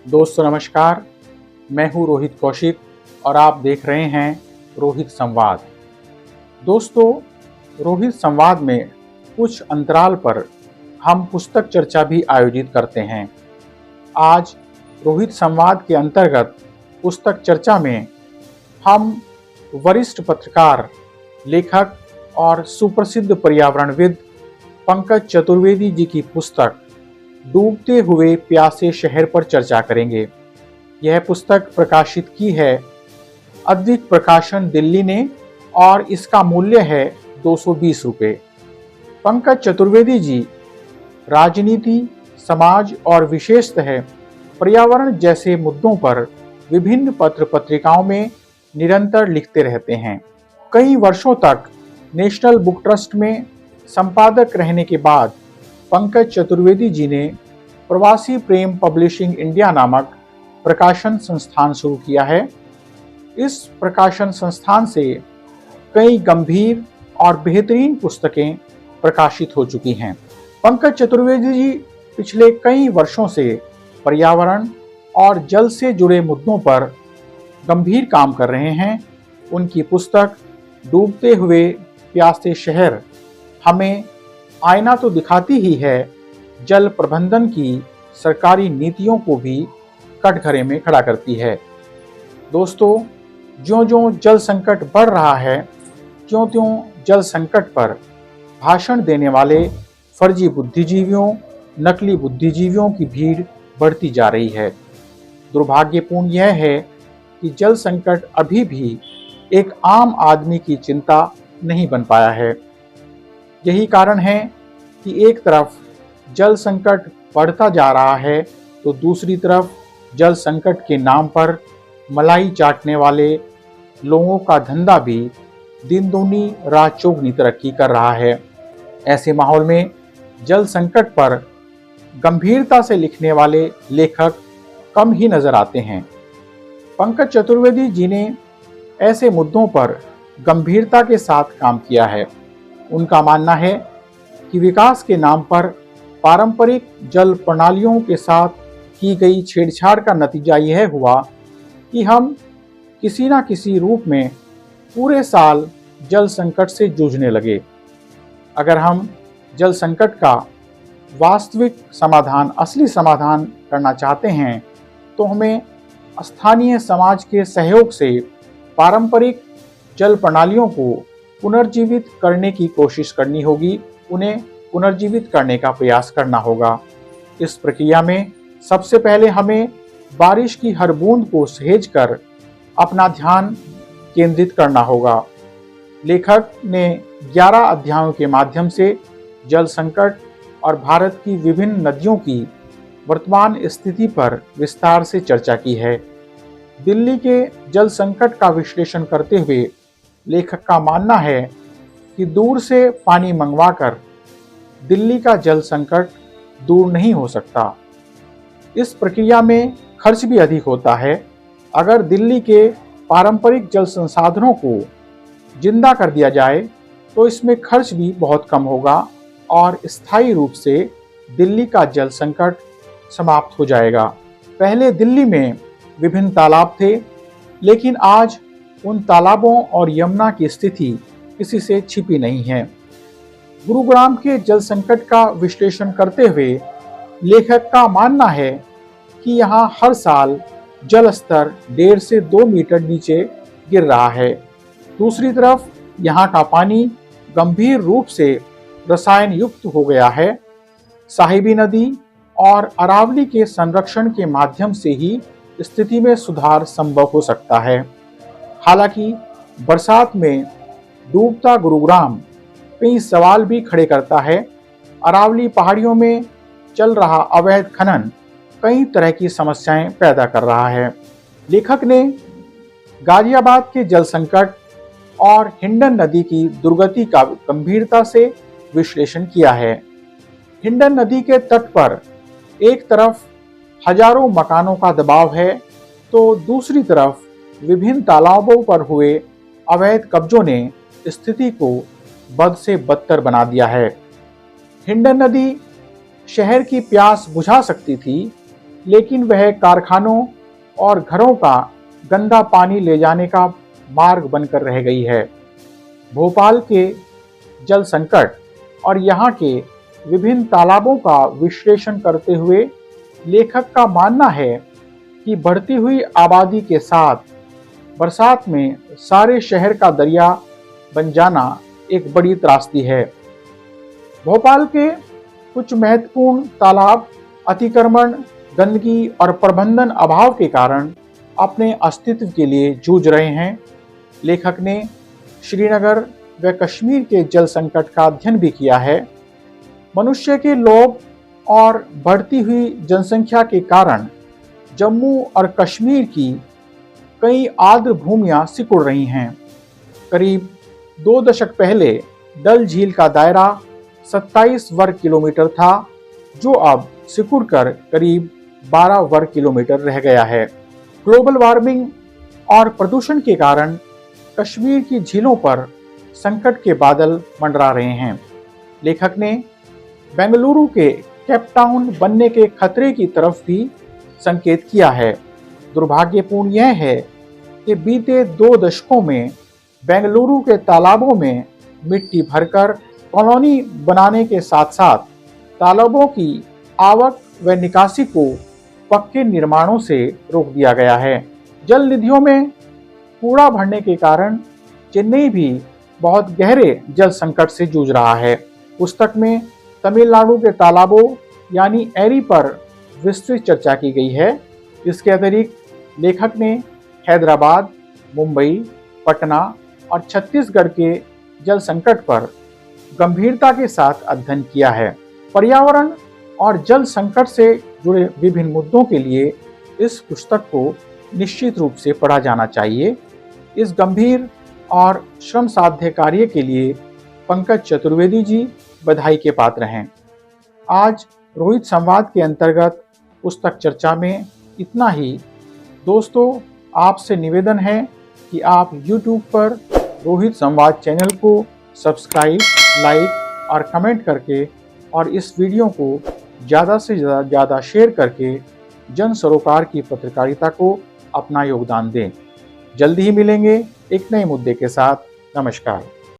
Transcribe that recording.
दोस्तों नमस्कार, मैं हूँ रोहित कौशिक और आप देख रहे हैं रोहित संवाद। दोस्तों, रोहित संवाद में कुछ अंतराल पर हम पुस्तक चर्चा भी आयोजित करते हैं। आज रोहित संवाद के अंतर्गत पुस्तक चर्चा में हम वरिष्ठ पत्रकार, लेखक और सुप्रसिद्ध पर्यावरणविद पंकज चतुर्वेदी जी की पुस्तक डूबते हुए प्यासे शहर पर चर्चा करेंगे। यह पुस्तक प्रकाशित की है अद्विक प्रकाशन दिल्ली ने और इसका मूल्य है 220 रुपये। पंकज चतुर्वेदी जी राजनीति, समाज और विशेषतः पर्यावरण जैसे मुद्दों पर विभिन्न पत्र पत्रिकाओं में निरंतर लिखते रहते हैं। कई वर्षों तक नेशनल बुक ट्रस्ट में संपादक रहने के बाद पंकज चतुर्वेदी जी ने प्रवासी प्रेम पब्लिशिंग इंडिया नामक प्रकाशन संस्थान शुरू किया है। इस प्रकाशन संस्थान से कई गंभीर और बेहतरीन पुस्तकें प्रकाशित हो चुकी हैं। पंकज चतुर्वेदी जी पिछले कई वर्षों से पर्यावरण और जल से जुड़े मुद्दों पर गंभीर काम कर रहे हैं। उनकी पुस्तक डूबते हुए प्यासे शहर हमें आईना तो दिखाती ही है, जल प्रबंधन की सरकारी नीतियों को भी कटघरे में खड़ा करती है। दोस्तों, ज्यों-ज्यों जल संकट बढ़ रहा है, त्यों-त्यों जल संकट पर भाषण देने वाले फर्जी बुद्धिजीवियों, नकली बुद्धिजीवियों की भीड़ बढ़ती जा रही है। दुर्भाग्यपूर्ण यह है कि जल संकट अभी भी एक आम आदमी की चिंता नहीं बन पाया है। यही कारण है कि एक तरफ जल संकट बढ़ता जा रहा है तो दूसरी तरफ जल संकट के नाम पर मलाई चाटने वाले लोगों का धंधा भी दिन दूनी रात चौगुनी तरक्की कर रहा है। ऐसे माहौल में जल संकट पर गंभीरता से लिखने वाले लेखक कम ही नजर आते हैं। पंकज चतुर्वेदी जी ने ऐसे मुद्दों पर गंभीरता के साथ काम किया है। उनका मानना है कि विकास के नाम पर पारंपरिक जल प्रणालियों के साथ की गई छेड़छाड़ का नतीजा यह हुआ कि हम किसी न किसी रूप में पूरे साल जल संकट से जूझने लगे। अगर हम जल संकट का वास्तविक समाधान, असली समाधान करना चाहते हैं तो हमें स्थानीय समाज के सहयोग से पारंपरिक जल प्रणालियों को पुनर्जीवित करने की कोशिश करनी होगी, उन्हें पुनर्जीवित करने का प्रयास करना होगा। इस प्रक्रिया में सबसे पहले हमें बारिश की हर बूंद को सहेजकर अपना ध्यान केंद्रित करना होगा। लेखक ने 11 अध्यायों के माध्यम से जल संकट और भारत की विभिन्न नदियों की वर्तमान स्थिति पर विस्तार से चर्चा की है। दिल्ली के जल संकट का विश्लेषण करते हुए लेखक का मानना है कि दूर से पानी मंगवाकर दिल्ली का जल संकट दूर नहीं हो सकता। इस प्रक्रिया में खर्च भी अधिक होता है। अगर दिल्ली के पारंपरिक जल संसाधनों को जिंदा कर दिया जाए तो इसमें खर्च भी बहुत कम होगा और स्थायी रूप से दिल्ली का जल संकट समाप्त हो जाएगा। पहले दिल्ली में विभिन्न तालाब थे, लेकिन आज उन तालाबों और यमुना की स्थिति किसी से छिपी नहीं है। गुरुग्राम के जल संकट का विश्लेषण करते हुए लेखक का मानना है कि यहाँ हर साल जल स्तर 1.5 से 2 मीटर नीचे गिर रहा है। दूसरी तरफ यहाँ का पानी गंभीर रूप से रसायन युक्त हो गया है। साहिबी नदी और अरावली के संरक्षण के माध्यम से ही स्थिति में सुधार संभव हो सकता है। हालांकि बरसात में डूबता गुरुग्राम कई सवाल भी खड़े करता है। अरावली पहाड़ियों में चल रहा अवैध खनन कई तरह की समस्याएं पैदा कर रहा है। लेखक ने गाजियाबाद के जल संकट और हिंडन नदी की दुर्गति का गंभीरता से विश्लेषण किया है। हिंडन नदी के तट पर एक तरफ हजारों मकानों का दबाव है तो दूसरी तरफ विभिन्न तालाबों पर हुए अवैध कब्जों ने स्थिति को बद से बदतर बना दिया है। हिंडन नदी शहर की प्यास बुझा सकती थी, लेकिन वह कारखानों और घरों का गंदा पानी ले जाने का मार्ग बनकर रह गई है। भोपाल के जल संकट और यहाँ के विभिन्न तालाबों का विश्लेषण करते हुए लेखक का मानना है कि बढ़ती हुई आबादी के साथ बरसात में सारे शहर का दरिया बन जाना एक बड़ी त्रासदी है। भोपाल के कुछ महत्वपूर्ण तालाब अतिक्रमण, गंदगी और प्रबंधन अभाव के कारण अपने अस्तित्व के लिए जूझ रहे हैं। लेखक ने श्रीनगर व कश्मीर के जल संकट का अध्ययन भी किया है। मनुष्य के लोभ और बढ़ती हुई जनसंख्या के कारण जम्मू और कश्मीर की कई आर्द्र भूमियां सिकुड़ रही हैं। करीब 2 दशक पहले डल झील का दायरा 27 वर्ग किलोमीटर था, जो अब सिकुड़कर करीब 12 वर्ग किलोमीटर रह गया है। ग्लोबल वार्मिंग और प्रदूषण के कारण कश्मीर की झीलों पर संकट के बादल मंडरा रहे हैं। लेखक ने बेंगलुरु के केप टाउन बनने के खतरे की तरफ भी संकेत किया है। दुर्भाग्यपूर्ण यह है कि बीते 2 दशकों में बेंगलुरु के तालाबों में मिट्टी भरकर कॉलोनी बनाने के साथ साथ तालाबों की आवक व निकासी को पक्के निर्माणों से रोक दिया गया है। जल निधियों में कूड़ा भरने के कारण चेन्नई भी बहुत गहरे जल संकट से जूझ रहा है। पुस्तक में तमिलनाडु के तालाबों यानी एरी पर विस्तृत चर्चा की गई है। इसके अतिरिक्त लेखक ने हैदराबाद, मुंबई, पटना और छत्तीसगढ़ के जल संकट पर गंभीरता के साथ अध्ययन किया है। पर्यावरण और जल संकट से जुड़े विभिन्न मुद्दों के लिए इस पुस्तक को निश्चित रूप से पढ़ा जाना चाहिए। इस गंभीर और श्रम साध्य कार्य के लिए पंकज चतुर्वेदी जी बधाई के पात्र हैं। आज रोहित संवाद के अंतर्गत पुस्तक चर्चा में इतना ही। दोस्तों, आपसे निवेदन है कि आप YouTube पर रोहित संवाद चैनल को सब्सक्राइब, लाइक और कमेंट करके और इस वीडियो को ज़्यादा से ज़्यादा शेयर करके जन सरोकार की पत्रकारिता को अपना योगदान दें। जल्दी ही मिलेंगे एक नए मुद्दे के साथ। नमस्कार।